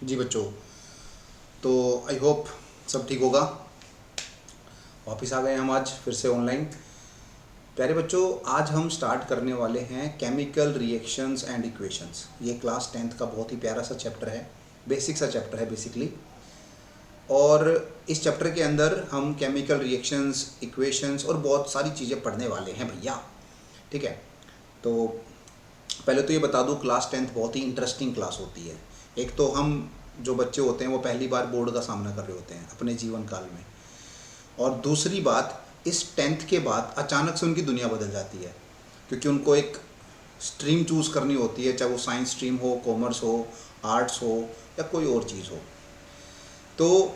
जी बच्चों, तो I hope सब ठीक होगा। वापस आ गए हम आज फिर से ऑनलाइन। प्यारे बच्चों, आज हम स्टार्ट करने वाले हैं केमिकल रिएक्शंस एंड इक्वेशंस। ये क्लास 10th का बहुत ही प्यारा सा चैप्टर है, बेसिक सा चैप्टर है बेसिकली। और इस चैप्टर के अंदर हम केमिकल रिएक्शंस, इक्वेशंस और बहुत सारी चीज़ें पढ़ने वाले हैं भैया। ठीक है, तो पहले तो ये बता दूँ, क्लास 10th बहुत ही इंटरेस्टिंग क्लास होती है। एक तो हम जो बच्चे होते हैं वो पहली बार बोर्ड का सामना कर रहे होते हैं अपने जीवन काल में, और दूसरी बात, इस 10th के बाद अचानक से उनकी दुनिया बदल जाती है, क्योंकि उनको एक स्ट्रीम चूज़ करनी होती है, चाहे वो साइंस स्ट्रीम हो, कॉमर्स हो, आर्ट्स हो या कोई और चीज़ हो। तो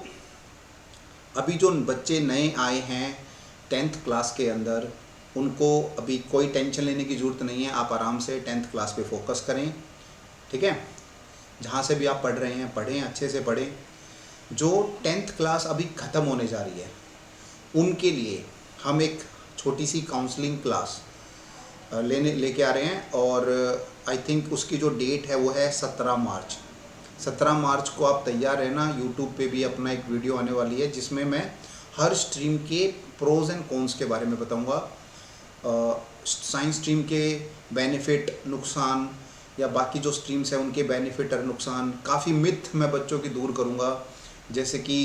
अभी जो बच्चे नए आए हैं 10th क्लास के अंदर, उनको अभी कोई टेंशन लेने की ज़रूरत नहीं है। आप आराम से 10th क्लास पे फोकस करें, ठीक है। जहाँ से भी आप पढ़ रहे हैं पढ़ें, अच्छे से पढ़ें। जो 10th क्लास अभी ख़त्म होने जा रही है उनके लिए हम एक छोटी सी काउंसलिंग क्लास लेके आ रहे हैं, और आई थिंक उसकी जो डेट है वो है 17 मार्च। 17 मार्च को आप तैयार रहना। यूट्यूब पे भी अपना एक वीडियो आने वाली है जिसमें मैं हर स्ट्रीम के प्रोज एंड कॉन्स के बारे में बताऊंगा। साइंस स्ट्रीम के बेनिफिट, नुकसान, या बाकी जो स्ट्रीम्स हैं उनके बेनिफिट और नुकसान, काफ़ी मिथ मैं बच्चों की दूर करूंगा। जैसे कि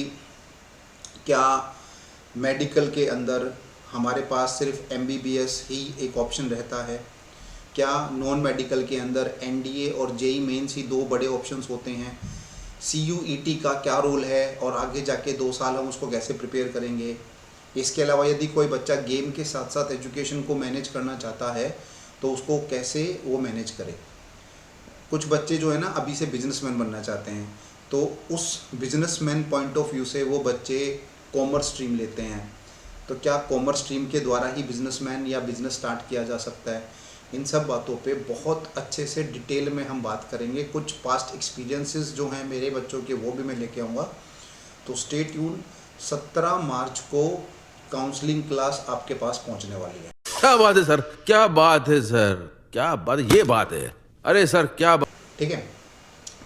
क्या मेडिकल के अंदर हमारे पास सिर्फ MBBS ही एक ऑप्शन रहता है? क्या नॉन मेडिकल के अंदर NDA और JEE मेंस ही दो बड़े ऑप्शंस होते हैं? CUET का क्या रोल है, और आगे जाके 2 साल हम उसको कैसे प्रिपेयर करेंगे? इसके अलावा यदि कोई बच्चा गेम के साथ साथ एजुकेशन को मैनेज करना चाहता है तो उसको कैसे वो मैनेज करे? कुछ बच्चे जो है ना अभी से बिजनेसमैन बनना चाहते हैं, तो उस बिजनेसमैन पॉइंट ऑफ व्यू से वो बच्चे कॉमर्स स्ट्रीम लेते हैं। तो क्या कॉमर्स स्ट्रीम के द्वारा ही बिजनेसमैन या बिजनेस स्टार्ट किया जा सकता है? इन सब बातों पे बहुत अच्छे से डिटेल में हम बात करेंगे। कुछ पास्ट एक्सपीरियंसेस जो हैं मेरे बच्चों के वो भी मैं लेके आऊँगा। तो स्टे ट्यून, 17 मार्च को काउंसलिंग क्लास आपके पास पहुंचने वाली है। क्या बात है सर, क्या बात है सर, क्या बात, ये बात है। अरे सर क्या बात। ठीक है,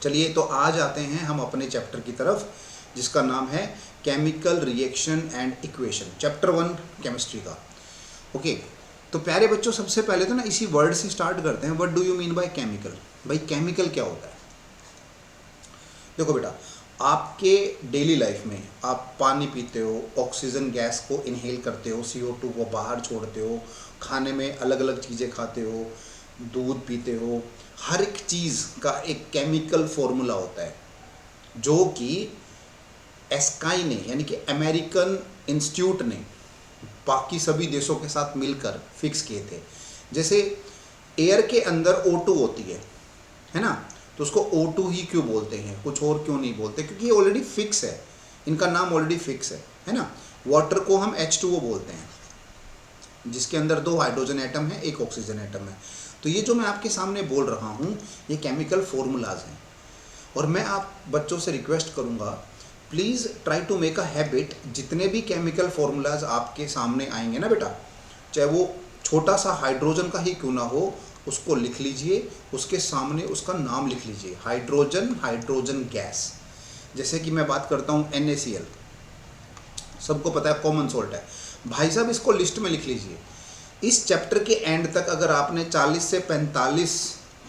चलिए तो आज आते हैं हम अपने चैप्टर की तरफ, जिसका नाम है chemical reaction and equation, chapter 1 chemistry का। ओके, तो प्यारे बच्चों, सबसे पहले तो ना इसी वर्ड से स्टार्ट करते हैं। What do you mean by chemical? भाई केमिकल क्या होता है? देखो बेटा, आपके डेली लाइफ में आप पानी पीते हो, ऑक्सीजन गैस को इनहेल करते हो, CO2 को बाहर छोड़ते हो, खाने में अलग अलग चीज़ें खाते हो, दूध पीते हो। हर एक चीज़ का एक केमिकल फॉर्मूला होता है जो कि एस्काई ने, यानी कि अमेरिकन इंस्टीट्यूट ने बाकी सभी देशों के साथ मिलकर फिक्स किए थे। जैसे एयर के अंदर O2 होती है ना, तो उसको O2 ही क्यों बोलते हैं, कुछ और क्यों नहीं बोलते? क्योंकि ये ऑलरेडी फिक्स है, इनका नाम ऑलरेडी फिक्स है ना। वाटर को हम H2O बोलते हैं, जिसके अंदर 2 हाइड्रोजन एटम है, 1 ऑक्सीजन एटम है। तो ये जो मैं आपके सामने बोल रहा हूँ ये केमिकल फॉर्मूलाज हैं, और मैं आप बच्चों से रिक्वेस्ट करूँगा, please try to make a habit, जितने भी केमिकल फॉर्मूलाज आपके सामने आएंगे ना बेटा, चाहे वो छोटा सा हाइड्रोजन का ही क्यों ना हो, उसको लिख लीजिए, उसके सामने उसका नाम लिख लीजिए, हाइड्रोजन, हाइड्रोजन गैस। जैसे कि मैं बात करता हूँ NaCl, सबको पता है कॉमन सोल्ट है। भाई साहब इसको लिस्ट में लिख लीजिए। इस चैप्टर के एंड तक अगर आपने 40 से 45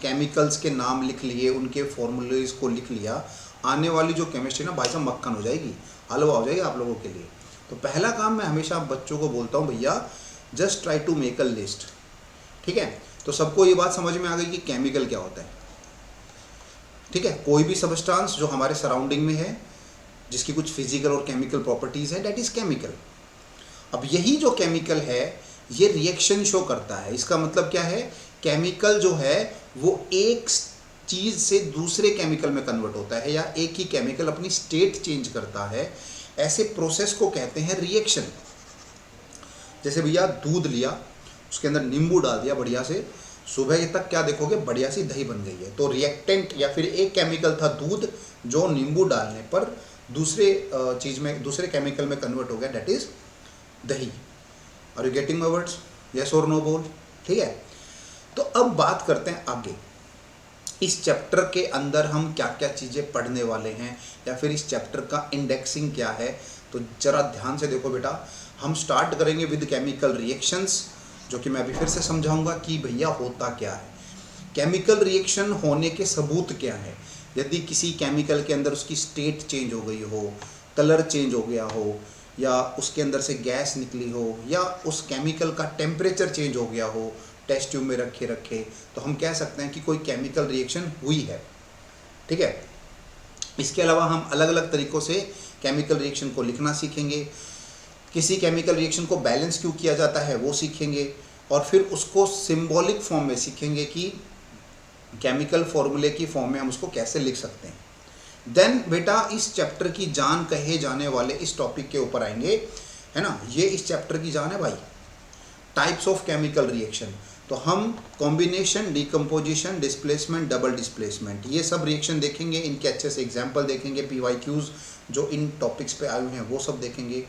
केमिकल्स के नाम लिख लिए, उनके फॉर्मूलेज को लिख लिया, आने वाली जो केमिस्ट्री ना भाई साहब मक्खन हो जाएगी, हलवा हो जाएगी आप लोगों के लिए। तो पहला काम मैं हमेशा बच्चों को बोलता हूँ, भैया just try to make a list. ठीक है, तो सबको ये बात समझ में आ गई कि केमिकल क्या होता है? ठीक है, कोई भी सबस्टांस जो हमारे सराउंडिंग में है, जिसकी कुछ फिजिकल और केमिकल प्रॉपर्टीज़ है, दैट इज़ केमिकल। अब यही जो केमिकल है ये रिएक्शन शो करता है। इसका मतलब क्या है? केमिकल जो है वो एक चीज़ से दूसरे केमिकल में कन्वर्ट होता है, या एक ही केमिकल अपनी स्टेट चेंज करता है। ऐसे प्रोसेस को कहते हैं रिएक्शन। जैसे भैया दूध लिया, उसके अंदर नींबू डाल दिया बढ़िया से, सुबह तक क्या देखोगे, बढ़िया सी दही बन गई है। तो रिएक्टेंट या फिर एक केमिकल था दूध, जो नींबू डालने पर दूसरे चीज़ में, दूसरे केमिकल में कन्वर्ट हो गया, that is dahi. Are you getting my words? Yes और नो बोल। ठीक है, तो अब बात करते हैं आगे। इस चैप्टर के अंदर हम क्या क्या चीज़ें पढ़ने वाले हैं या फिर इस चैप्टर का इंडेक्सिंग क्या है, तो ज़रा ध्यान से देखो बेटा। हम स्टार्ट करेंगे विद केमिकल रिएक्शंस, जो कि मैं अभी फिर से समझाऊंगा कि भैया होता क्या है, केमिकल रिएक्शन होने के सबूत क्या है। यदि किसी केमिकल के अंदर उसकी स्टेट चेंज हो गई हो, कलर चेंज हो गया हो, या उसके अंदर से गैस निकली हो, या उस केमिकल का टेम्परेचर चेंज हो गया हो टेस्ट ट्यूब में रखे रखे, तो हम कह सकते हैं कि कोई केमिकल रिएक्शन हुई है। ठीक है। इसके अलावा हम अलग अलग तरीक़ों से केमिकल रिएक्शन को लिखना सीखेंगे, किसी केमिकल रिएक्शन को बैलेंस क्यों किया जाता है वो सीखेंगे, और फिर उसको सिंबॉलिक फॉर्म में सीखेंगे कि केमिकल फॉर्मूले की फॉर्म में हम उसको कैसे लिख सकते हैं। देन बेटा इस चैप्टर की जान कहे जाने वाले इस टॉपिक के ऊपर आएंगे, है ना, ये इस चैप्टर की जान है भाई, टाइप्स ऑफ केमिकल रिएक्शन। तो हम combination, decomposition, displacement, double displacement, ये सब रिएक्शन देखेंगे, इनके अच्छे से एग्जाम्पल देखेंगे, PYQs जो इन टॉपिक्स पे आए हुए हैं वो सब देखेंगे,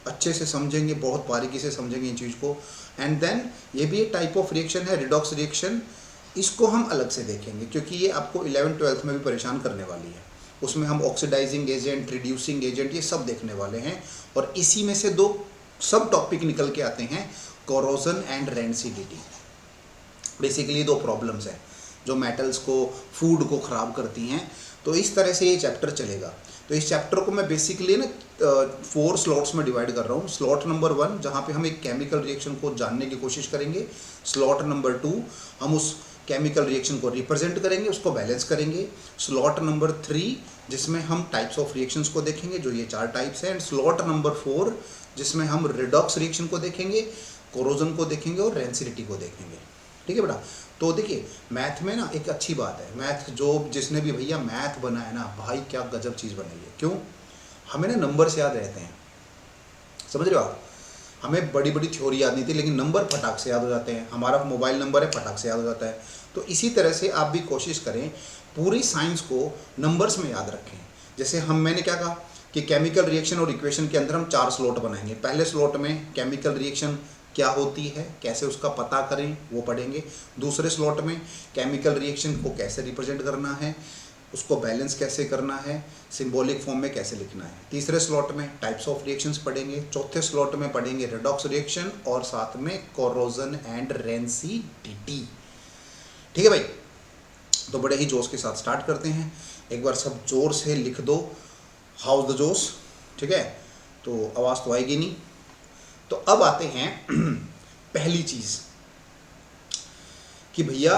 अच्छे से समझेंगे, बहुत बारीकी से समझेंगे इन चीज़ को। एंड देन ये भी एक टाइप ऑफ रिएक्शन है, रिडॉक्स रिएक्शन, इसको हम अलग से देखेंगे क्योंकि ये आपको 11th-12th में भी परेशान करने वाली है। उसमें हम ऑक्सीडाइजिंग एजेंट, रिड्यूसिंग एजेंट, ये सब देखने वाले हैं। और इसी में से 2 सब टॉपिक निकल के आते हैं, corrosion and rancidity. Basically 2 problems हैं जो मेटल्स को, फूड को ख़राब करती हैं। तो इस तरह से ये चैप्टर चलेगा। तो इस चैप्टर को मैं बेसिकली ना 4 स्लॉट्स में डिवाइड कर रहा हूँ। स्लॉट नंबर 1 जहाँ पे हम एक केमिकल रिएक्शन को जानने की कोशिश करेंगे। स्लॉट नंबर 2 हम उस केमिकल रिएक्शन को रिप्रेजेंट करेंगे, उसको बैलेंस करेंगे। स्लॉट नंबर 3 जिसमें हम टाइप्स ऑफ रिएक्शंस को देखेंगे, जो ये 4 टाइप्स हैं। एंड स्लॉट नंबर 4 जिसमें हम रिडॉक्स रिएक्शन को देखेंगे, कोरोजन को देखेंगे और रेंसिडिटी को देखेंगे। ठीक है बेटा। तो देखिए मैथ में ना एक अच्छी बात है, मैथ जो जिसने भी भैया मैथ बनाया ना भाई, क्या गजब चीज़ बनाई है। क्यों? हमें ना नंबर्स याद रहते हैं, समझ रहे हो आप। हमें बड़ी बड़ी थ्योरी याद नहीं थी, लेकिन नंबर फटाक से याद हो जाते हैं। हमारा मोबाइल नंबर है, फटाक से याद हो जाता है। तो इसी तरह से आप भी कोशिश करें पूरी साइंस को नंबर्स में याद रखें। जैसे मैंने क्या कहा कि केमिकल रिएक्शन और इक्वेशन के अंदर हम 4 स्लॉट बनाएंगे। पहले स्लॉट में केमिकल रिएक्शन क्या होती है, कैसे उसका पता करें, वो पढ़ेंगे। दूसरे स्लॉट में केमिकल रिएक्शन को कैसे रिप्रेजेंट करना है, उसको बैलेंस कैसे करना है, सिंबॉलिक फॉर्म में कैसे लिखना है। तीसरे स्लॉट में टाइप्स ऑफ रिएक्शंस पढ़ेंगे। चौथे स्लॉट में पढ़ेंगे रिडॉक्स रिएक्शन और साथ में कोरोजन एंड रेंसिडिटी। ठीक है भाई। तो बड़े ही जोश के साथ स्टार्ट करते हैं। एक बार सब जोर से लिख दो, हाउस द जोश। ठीक है, तो आवाज़ तो आएगी नहीं। तो अब आते हैं पहली चीज़ कि भैया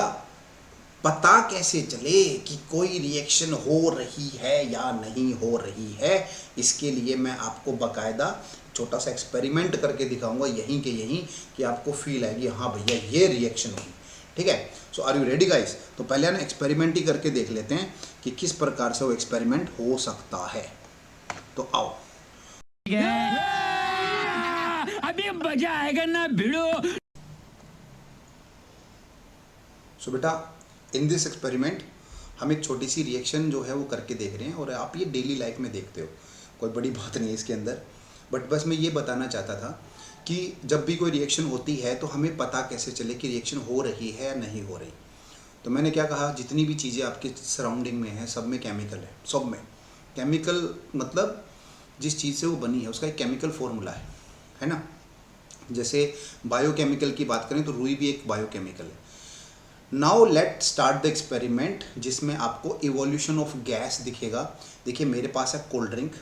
पता कैसे चले कि कोई रिएक्शन हो रही है या नहीं हो रही है। इसके लिए मैं आपको बाकायदा छोटा सा एक्सपेरिमेंट करके दिखाऊंगा यहीं के यहीं, कि आपको फील आएगी हाँ भैया ये रिएक्शन हुई। ठीक है। सो आर यू रेडी गाइस? तो पहले ना एक्सपेरिमेंट ही करके देख लेते हैं कि किस प्रकार से वो एक्सपेरिमेंट हो सकता है। तो आओ। अभी मजा आएगा ना भिड़ो। सो बेटा इन दिस एक्सपेरिमेंट हम एक छोटी सी रिएक्शन जो है वो करके देख रहे हैं, और आप ये डेली लाइफ में देखते हो, कोई बड़ी बात नहीं है इसके अंदर। बट बस मैं ये बताना चाहता था कि जब भी कोई रिएक्शन होती है तो हमें पता कैसे चले कि रिएक्शन हो रही है या नहीं हो रही। तो मैंने क्या कहा, जितनी भी चीज़ें आपके सराउंडिंग में हैं सब में केमिकल है। सब में केमिकल मतलब जिस चीज़ से वो बनी है उसका एक केमिकल फॉर्मूला है ना। जैसे बायोकेमिकल की बात करें तो रुई भी एक बायोकेमिकल है। Now let start the experiment, जिसमें आपको इवोल्यूशन ऑफ गैस दिखेगा। देखिए मेरे पास है कोल्ड ड्रिंक,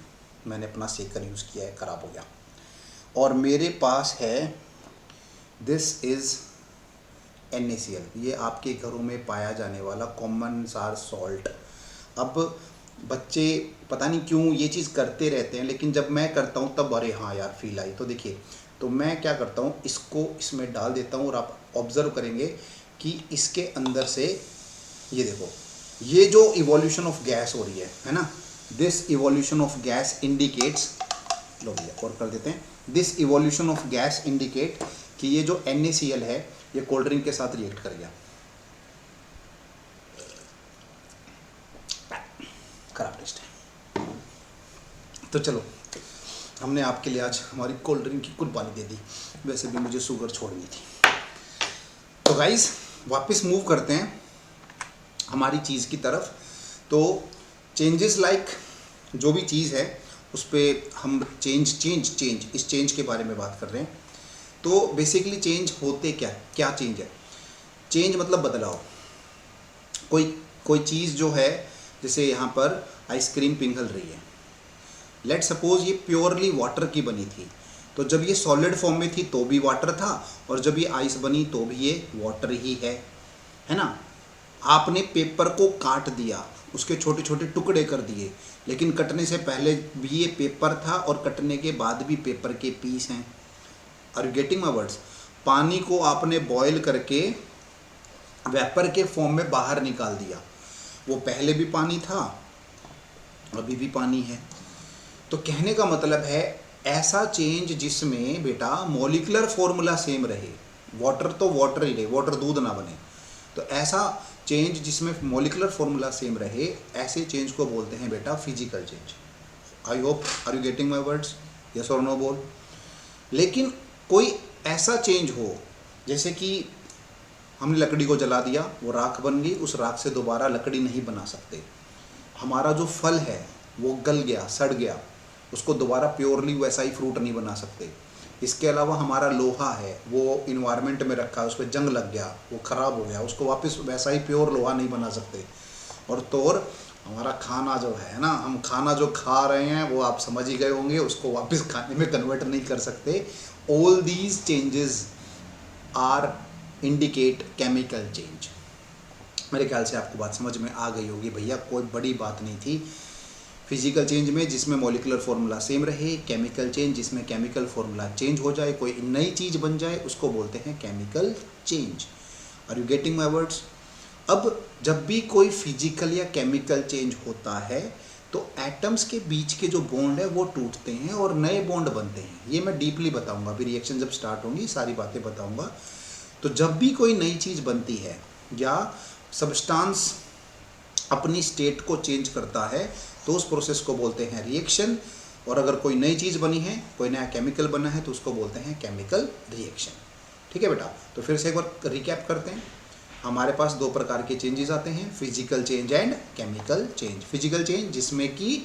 मैंने अपना शेकर यूज़ किया है, ख़राब हो गया। और मेरे पास है दिस इज़ NaCl, ये आपके घरों में पाया जाने वाला कॉमन सार सॉल्ट। अब बच्चे पता नहीं क्यों ये चीज़ करते रहते हैं, लेकिन जब मैं करता हूँ तब अरे हाँ यार फील आई। तो देखिए, तो मैं क्या करता हूँ, इसको इसमें डाल देता हूँ और आप ऑब्ज़र्व करेंगे कि इसके अंदर से ये देखो, ये जो इवोल्यूशन ऑफ गैस हो रही है ना, this evolution of gas indicates, लो भैया और कर देते हैं, this evolution of gas indicate कि ये जो NaCl है ये कोल्ड ड्रिंक के साथ रिएक्ट कर गया। खराब टेस्ट है। तो चलो, हमने आपके लिए आज हमारी कोल्ड ड्रिंक की कुर्बानी दे दी, वैसे भी मुझे शुगर छोड़नी थी। तो गाइस वापस मूव करते हैं हमारी चीज़ की तरफ। तो चेंजेस लाइक जो भी चीज़ है उस पर हम चेंज इस चेंज के बारे में बात कर रहे हैं। तो बेसिकली चेंज होते क्या चेंज है? चेंज मतलब बदलाव। कोई चीज़ जो है, जैसे यहाँ पर आइसक्रीम पिघल रही है, लेट सपोज ये प्योरली वाटर की बनी थी, तो जब ये सॉलिड फॉर्म में थी तो भी वाटर था, और जब ये आइस बनी तो भी ये वाटर ही है ना। आपने पेपर को काट दिया, उसके छोटे छोटे टुकड़े कर दिए, लेकिन कटने से पहले भी ये पेपर था और कटने के बाद भी पेपर के पीस हैं। Are you getting my words? पानी को आपने बॉयल करके वेपर के फॉर्म में बाहर निकाल दिया, वो पहले भी पानी था, अभी भी पानी है। तो कहने का मतलब है ऐसा चेंज जिसमें बेटा मॉलिक्यूलर फॉर्मूला सेम रहे, वाटर तो वाटर ही रहे, वाटर दूध ना बने। तो ऐसा चेंज जिसमें मॉलिक्यूलर फॉर्मूला सेम रहे, ऐसे चेंज को बोलते हैं बेटा physical change. I hope are you getting my words? Yes और नो बोल। लेकिन कोई ऐसा चेंज हो, जैसे कि हमने लकड़ी को जला दिया, वो राख बन गई, उस राख से दोबारा लकड़ी नहीं बना सकते। हमारा जो फल है वो गल गया, सड़ गया, उसको दोबारा प्योरली वैसा ही फ्रूट नहीं बना सकते। इसके अलावा हमारा लोहा है, वो इन्वायरमेंट में रखा है, उस पर जंग लग गया, वो ख़राब हो गया, उसको वापस वैसा ही प्योर लोहा नहीं बना सकते। और हमारा खाना जो है ना, हम खाना जो खा रहे हैं वो आप समझ ही गए होंगे, उसको वापस खाने में कन्वर्ट नहीं कर सकते। All these changes are indicate chemical change. मेरे ख्याल से आपको बात समझ में आ गई होगी भैया, कोई बड़ी बात नहीं थी। फिजिकल चेंज में जिसमें मॉलिक्यूलर फॉर्मूला सेम रहे, केमिकल चेंज जिसमें केमिकल फॉर्मूला चेंज हो जाए, कोई नई चीज़ बन जाए, उसको बोलते हैं chemical change. Are you getting my words? अब जब भी कोई फिजिकल या केमिकल चेंज होता है तो एटम्स के बीच के जो बॉन्ड है वो टूटते हैं और नए बॉन्ड बनते हैं। ये मैं डीपली बताऊंगा, अभी रिएक्शन जब स्टार्ट होंगी सारी बातें बताऊंगा। तो जब भी कोई नई चीज़ बनती है या सब्सटेंस अपनी स्टेट को चेंज करता है तो उस प्रोसेस को बोलते हैं रिएक्शन। और अगर कोई नई चीज़ बनी है, कोई नया केमिकल बना है, तो उसको बोलते हैं केमिकल रिएक्शन। ठीक है बेटा, तो फिर से एक बार रिकैप करते हैं। हमारे पास दो प्रकार के चेंजेस आते हैं, physical change and chemical change. Physical change जिसमें कि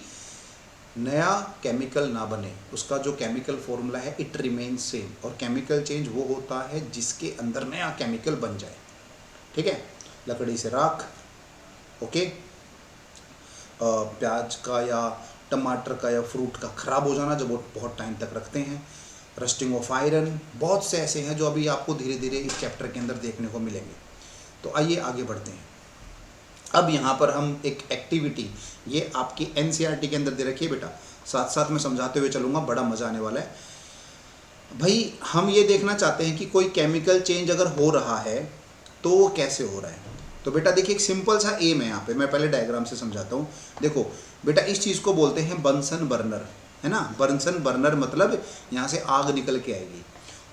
नया केमिकल ना बने, उसका जो केमिकल फॉर्मूला है इट रिमेन सेम। और केमिकल चेंज वो होता है जिसके अंदर नया केमिकल बन जाए। ठीक है, लकड़ी से राख, ओके, प्याज का या टमाटर का या फ्रूट का ख़राब हो जाना जब वो बहुत टाइम तक रखते हैं, रस्टिंग ऑफ आयरन, बहुत से ऐसे हैं जो अभी आपको धीरे धीरे इस चैप्टर के अंदर देखने को मिलेंगे। तो आइए आगे बढ़ते हैं। अब यहाँ पर हम एक एक्टिविटी, ये आपकी एनसीईआरटी के अंदर दे रखी है बेटा, साथ साथ में समझाते हुए चलूँगा, बड़ा मज़ा आने वाला है भाई। हम ये देखना चाहते हैं कि कोई केमिकल चेंज अगर हो रहा है तो वो कैसे हो रहा है। तो बेटा देखिए, एक सिंपल सा एम है यहाँ पे, मैं पहले डायग्राम से समझाता हूँ। देखो बेटा, इस चीज़ को बोलते हैं बंसन बर्नर, है ना। बंसन बर्नर मतलब यहाँ से आग निकल के आएगी।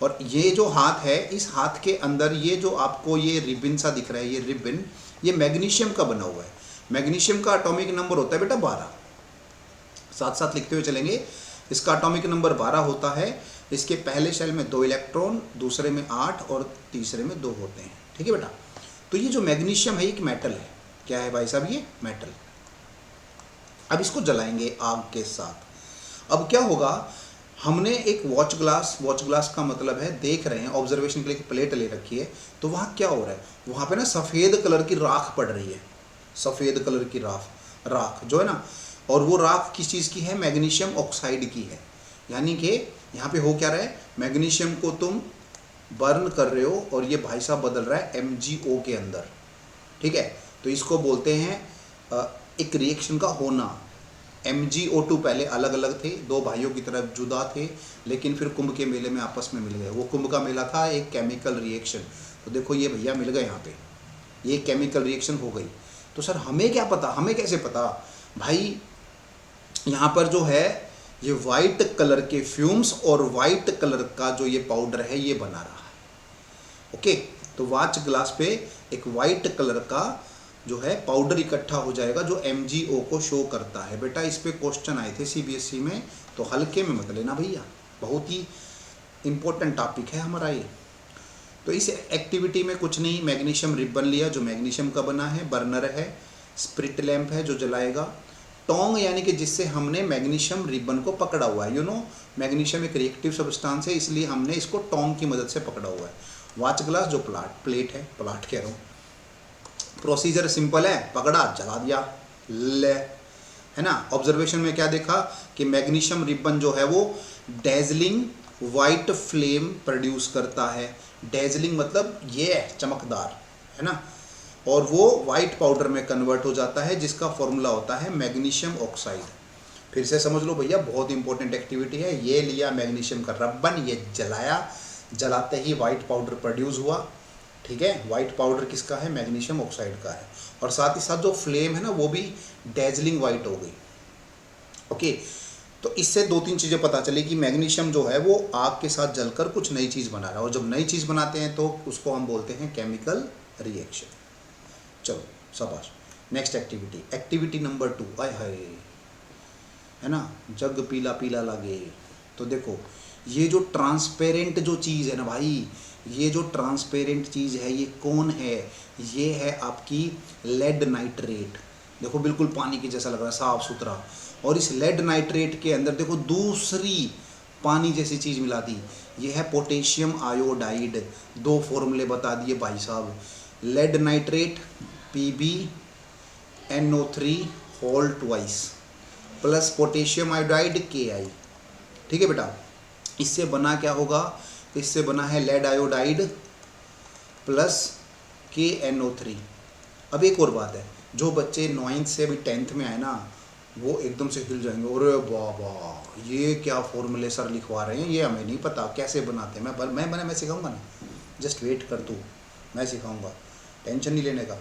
और ये जो हाथ है, इस हाथ के अंदर ये जो आपको ये रिबन सा दिख रहा है, ये रिबन, ये मैग्नीशियम का बना हुआ है। मैग्नीशियम का एटॉमिक नंबर होता है बेटा 12। साथ साथ लिखते हुए चलेंगे। इसका एटॉमिक नंबर 12 होता है। इसके पहले शेल में 2 इलेक्ट्रॉन, दूसरे में 8 और तीसरे में 2 होते हैं। ठीक है बेटा, तो ये जो मैग्नीशियम है एक मेटल है। क्या है भाई साहब? ये मेटल। अब इसको जलाएंगे आग के साथ। अब क्या होगा, हमने एक वॉच ग्लास का मतलब है देख रहे हैं, ऑब्जर्वेशन के लिए प्लेट ले रखी है, तो वहाँ क्या हो रहा है, वहाँ पे ना सफ़ेद कलर की राख पड़ रही है, सफ़ेद कलर की राख जो है ना, और वो राख किस चीज़ की है? मैग्नीशियम ऑक्साइड की है। यानी कि यहाँ पे हो क्या रहा है, मैग्नीशियम को तुम बर्न कर रहे हो और ये भाई साहब बदल रहा है MgO के अंदर। ठीक है, तो इसको बोलते हैं एक रिएक्शन का होना। MgO2 पहले अलग अलग थे, 2 भाइयों की तरफ जुदा थे, लेकिन फिर कुंभ के मेले में आपस में मिल गए। वो कुंभ का मेला था एक केमिकल रिएक्शन। तो देखो ये भैया मिल गए यहाँ पे, ये केमिकल रिएक्शन हो गई। तो सर हमें क्या पता, हमें कैसे पता भाई? यहाँ पर जो है ये वाइट कलर के फ्यूम्स और वाइट कलर का जो ये पाउडर है ये बना रहा है। ओके, तो वॉच ग्लास पे एक वाइट कलर का जो है पाउडर इकट्ठा हो जाएगा जो MgO को शो करता है। बेटा इस पे क्वेश्चन आए थे CBSE में, तो हल्के में मत लेना भैया, बहुत ही इम्पोर्टेंट टॉपिक है हमारा ये। तो इस एक्टिविटी में कुछ नहीं, मैग्नीशियम रिबन लिया जो मैग्नीशियम का बना है, बर्नर है, स्प्रिट लैंप है जो जलाएगा, टोंग यानी कि जिससे हमने मैग्नीशियम रिबन को पकड़ा हुआ है। मैग्नीशियम एक रिएक्टिव सब्सटेंस है, इसलिए हमने इसको टोंग की मदद से पकड़ा हुआ है। वॉच ग्लास जो प्लेट है, प्लाट कह रहा हूँ। प्रोसीजर सिंपल है, पकड़ा, जला दिया, ले, है ना। ऑब्जर्वेशन में क्या देखा कि मैग्नीशियम रिबन जो है वो डेजलिंग वाइट फ्लेम प्रोड्यूस करता है। डेजलिंग मतलब ये चमकदार, है ना, और वो वाइट पाउडर में कन्वर्ट हो जाता है, जिसका फॉर्मूला होता है मैग्नीशियम ऑक्साइड। फिर से समझ लो भैया, बहुत इंपॉर्टेंट एक्टिविटी है। ये लिया मैग्नीशियम का रबन, ये जलाया, जलाते ही वाइट पाउडर प्रोड्यूस हुआ, ठीक है। वाइट पाउडर किसका है? मैग्नीशियम ऑक्साइड का है। और साथ ही साथ जो फ्लेम है ना वो भी डेजलिंग वाइट हो गई। ओके, तो इससे दो तीन चीज़ें पता चली कि मैग्नीशियम जो है वो आग के साथ जलकर कुछ नई चीज़ बना रहा है, और जब नई चीज़ बनाते हैं तो उसको हम बोलते हैं केमिकल रिएक्शन। चलो शाबाश। Next activity number 2। आय हाय, है ना, जग पीला पीला लगे। तो देखो ये जो ट्रांसपेरेंट जो चीज़ है ना भाई, ये जो ट्रांसपेरेंट चीज़ है ये कौन है? ये है आपकी लेड नाइट्रेट। देखो बिल्कुल पानी के जैसा लग रहा है, साफ सुथरा। और इस लेड नाइट्रेट के अंदर देखो दूसरी पानी जैसी चीज़ मिला दी, ये है पोटेशियम आयोडाइड। दो फॉर्मूले बता दिए भाई साहब, lead nitrate PbNO3 whole twice plus potassium iodide Ki। ठीक है बेटा, इससे बना क्या होगा? इससे बना है लेड आयोडाइड प्लस KNO3। अब एक और बात है, जो बच्चे 9th से अभी 10th में आए ना वो एकदम से हिल जाएंगे, अरे बाबा ये क्या फॉर्मूले सर लिखवा रहे हैं, ये हमें नहीं पता कैसे बनाते हैं। मैं सिखाऊंगा ना, जस्ट वेट कर तू, मैं सिखाऊंगा, टेंशन नहीं लेने का।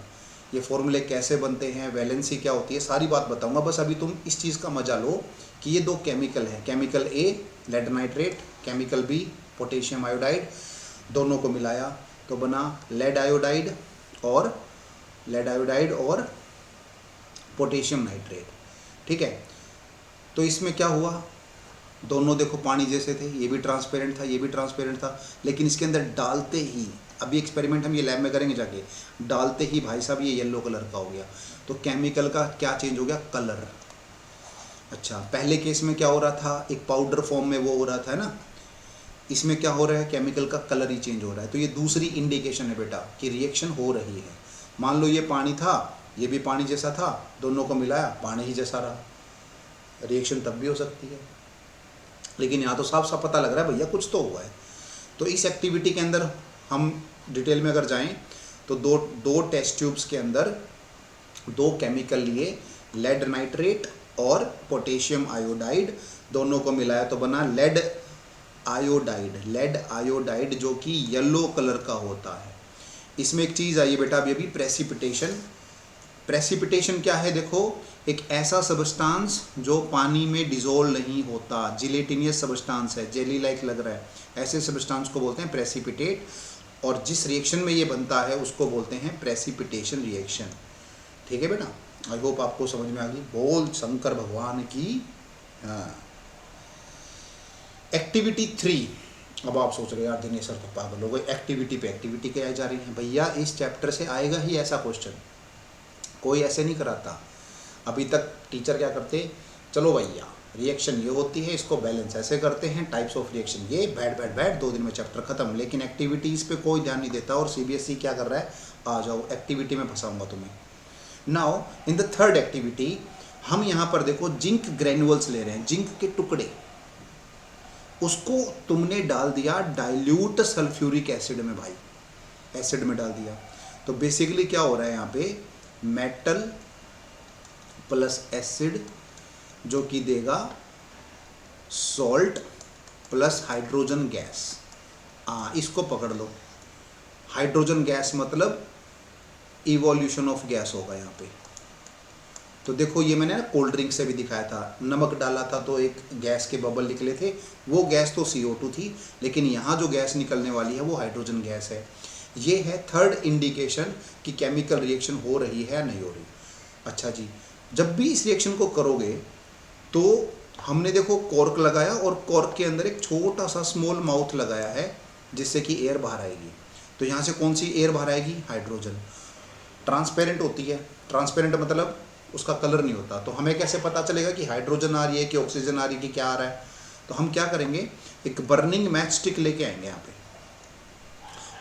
ये फॉर्मूले कैसे बनते हैं, वैलेंसी क्या होती है, सारी बात बताऊंगा। बस अभी तुम इस चीज़ का मजा लो कि ये दो केमिकल हैं, chemical A lead nitrate, chemical B potassium iodide, दोनों को मिलाया तो बना लेड आयोडाइड और पोटेशियम नाइट्रेट। ठीक है, तो इसमें क्या हुआ, दोनों देखो पानी जैसे थे, ये भी ट्रांसपेरेंट था, ये भी ट्रांसपेरेंट था, लेकिन इसके अंदर डालते ही, अभी एक्सपेरिमेंट हम ये लैब में करेंगे जाके, डालते ही भाई साहब ये येलो कलर का हो गया। तो केमिकल का क्या चेंज हो गया? कलर। अच्छा, पहले केस में क्या हो रहा था? एक पाउडर फॉर्म में वो हो रहा था ना, इसमें क्या हो रहा है? केमिकल का कलर ही चेंज हो रहा है। तो ये दूसरी इंडिकेशन है बेटा कि रिएक्शन हो रही है। मान लो ये पानी था, ये भी पानी जैसा था, दोनों को मिलाया पानी ही जैसा रहा, रिएक्शन तब भी हो सकती है। लेकिन यहाँ तो साफ साफ पता लग रहा है भैया कुछ तो हुआ है। तो इस एक्टिविटी के अंदर हम डिटेल में अगर जाएं तो दो टेस्ट ट्यूब्स के अंदर दो केमिकल लिए, लेड नाइट्रेट और पोटेशियम आयोडाइड, दोनों को मिलाया तो बना लेड आयोडाइड जो कि येलो कलर का होता है। इसमें एक चीज़ आई है बेटा अभी प्रेसिपिटेशन क्या है? देखो, एक ऐसा सब्सटेंस जो पानी में डिजोल्व नहीं होता, जिलेटिनियस सब्सटेंस है, जेली लाइक लग रहा है, ऐसे सब्सटेंस को बोलते हैं प्रेसिपिटेट। और जिस रिएक्शन में ये बनता है उसको बोलते हैं प्रेसिपिटेशन रिएक्शन। ठीक है बेटा, आई होप आपको समझ में आ गई। बोल शंकर भगवान की। हाँ, एक्टिविटी 3। अब आप सोच रहे यार दिनेश सर तो पागल हो गए, एक्टिविटी पे एक्टिविटी क्या जा रही है भैया। इस चैप्टर से आएगा ही ऐसा क्वेश्चन, कोई ऐसे नहीं कराता। अभी तक टीचर क्या करते, चलो भैया रिएक्शन ये होती है, इसको बैलेंस ऐसे करते हैं, टाइप्स ऑफ रिएक्शन ये, बैठ 2 दिन में चैप्टर खत्म। लेकिन एक्टिविटीज़ पे कोई ध्यान नहीं देता। और CBSE क्या कर रहा है, आ जाओ एक्टिविटी में फंसाऊंगा तुम्हें। Now in the third activity हम यहाँ पर देखो जिंक ग्रेन्युअल्स ले रहे हैं, जिंक के टुकड़े, उसको तुमने डाल दिया डाइल्यूट सल्फ्यूरिक एसिड में भाई, एसिड में डाल दिया। तो बेसिकली क्या हो रहा है यहाँ पे, मेटल प्लस एसिड जो कि देगा सॉल्ट प्लस हाइड्रोजन गैस। इसको पकड़ लो, हाइड्रोजन गैस मतलब इवोल्यूशन ऑफ गैस होगा यहाँ पे। तो देखो ये मैंने ना कोल्ड ड्रिंक से भी दिखाया था, नमक डाला था तो एक गैस के बबल निकले थे, वो गैस तो CO2 थी, लेकिन यहाँ जो गैस निकलने वाली है वो हाइड्रोजन गैस है। ये है थर्ड इंडिकेशन कि केमिकल रिएक्शन हो रही है या नहीं हो रही। अच्छा जी, जब भी इस रिएक्शन को करोगे तो हमने देखो कॉर्क लगाया और कॉर्क के अंदर एक छोटा सा स्मॉल माउथ लगाया है जिससे कि एयर बाहर आएगी। तो यहाँ से कौन सी एयर बाहर आएगी, हाइड्रोजन। ट्रांसपेरेंट होती है, ट्रांसपेरेंट मतलब उसका कलर नहीं होता, तो हमें कैसे पता चलेगा कि हाइड्रोजन आ रही है कि ऑक्सीजन आ रही है कि क्या आ रहा है। तो हम क्या करेंगे, एक बर्निंग मैच स्टिक लेके आएंगे यहाँ पे,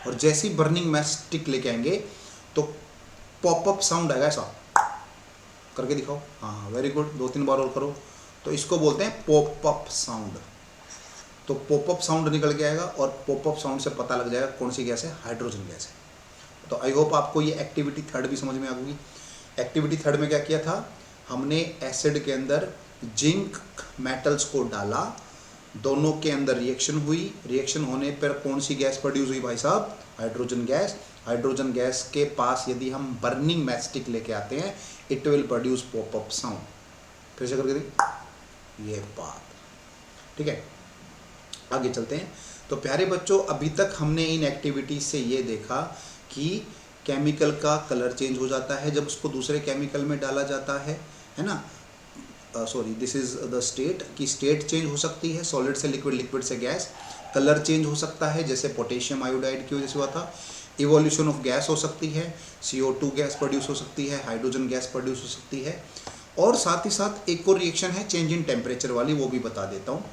और जैसे ही बर्निंग मैच स्टिक लेके आएंगे तो पॉपअप साउंड आएगा, ऐसा करके दिखाओ। हाँ वेरी गुड, 2-3 बार और करो। तो इसको बोलते हैं पॉपअप साउंड। तो पॉपअप साउंड निकल के आएगा और पॉपअप साउंड से पता लग जाएगा कौन सी गैस है, हाइड्रोजन गैस है। तो आई होप आपको ये एक्टिविटी थर्ड भी समझ में आ गई। एक्टिविटी थर्ड में क्या किया था, हमने एसिड के अंदर जिंक मेटल्स को डाला, दोनों के अंदर रिएक्शन हुई, रिएक्शन होने पर कौन सी गैस प्रोड्यूस हुई भाई साहब, हाइड्रोजन गैस। हाइड्रोजन गैस के पास यदि हम बर्निंग मैच स्टिक लेके आते हैं, it will produce popup sound. फिर से करके देखिए, ये बात ठीक है। आगे चलते हैं। तो प्यारे बच्चों, अभी तक हमने इन एक्टिविटीज से ये देखा कि केमिकल का कलर चेंज हो जाता है जब उसको दूसरे केमिकल में डाला जाता है ना। Sorry, this is the state, की स्टेट चेंज हो सकती है, सॉलिड से लिक्विड, लिक्विड से गैस। कलर चेंज हो सकता है, जैसे पोटेशियम आयोडाइड की वजह से हुआ था। इवोल्यूशन ऑफ गैस हो सकती है, CO2 गैस प्रोड्यूस हो सकती है, हाइड्रोजन गैस प्रोड्यूस हो सकती है। और साथ ही साथ एक और रिएक्शन है चेंज इन टेम्परेचर वाली, वो भी बता देता हूँ।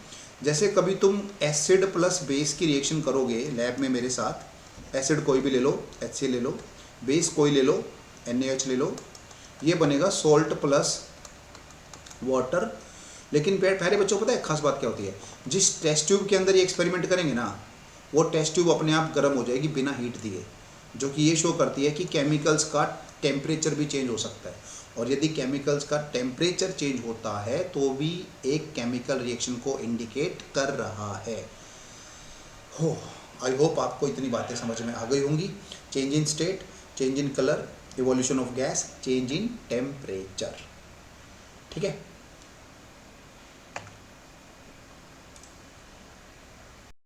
जैसे कभी तुम एसिड प्लस बेस की रिएक्शन करोगे लैब में मेरे साथ, एसिड कोई भी ले लो, HCl ले लो, बेस कोई ले लो, NaH ले लो, ये बनेगा सॉल्ट प्लस वाटर। लेकिन प्यारे बच्चों, पता है खास बात क्या होती है, जिस टेस्ट ट्यूब के अंदर ये एक्सपेरिमेंट करेंगे ना, वो टेस्ट ट्यूब अपने आप गर्म हो जाएगी बिना हीट दिए, जो कि ये शो करती है कि केमिकल्स का टेम्परेचर भी चेंज हो सकता है। और यदि केमिकल्स का टेम्परेचर चेंज होता है तो भी एक केमिकल रिएक्शन को इंडिकेट कर रहा है। हो, आई होप आपको इतनी बातें समझ में आ गई होंगी। Change in state, change in colour, evolution of gas, change in temperature, ठीक है।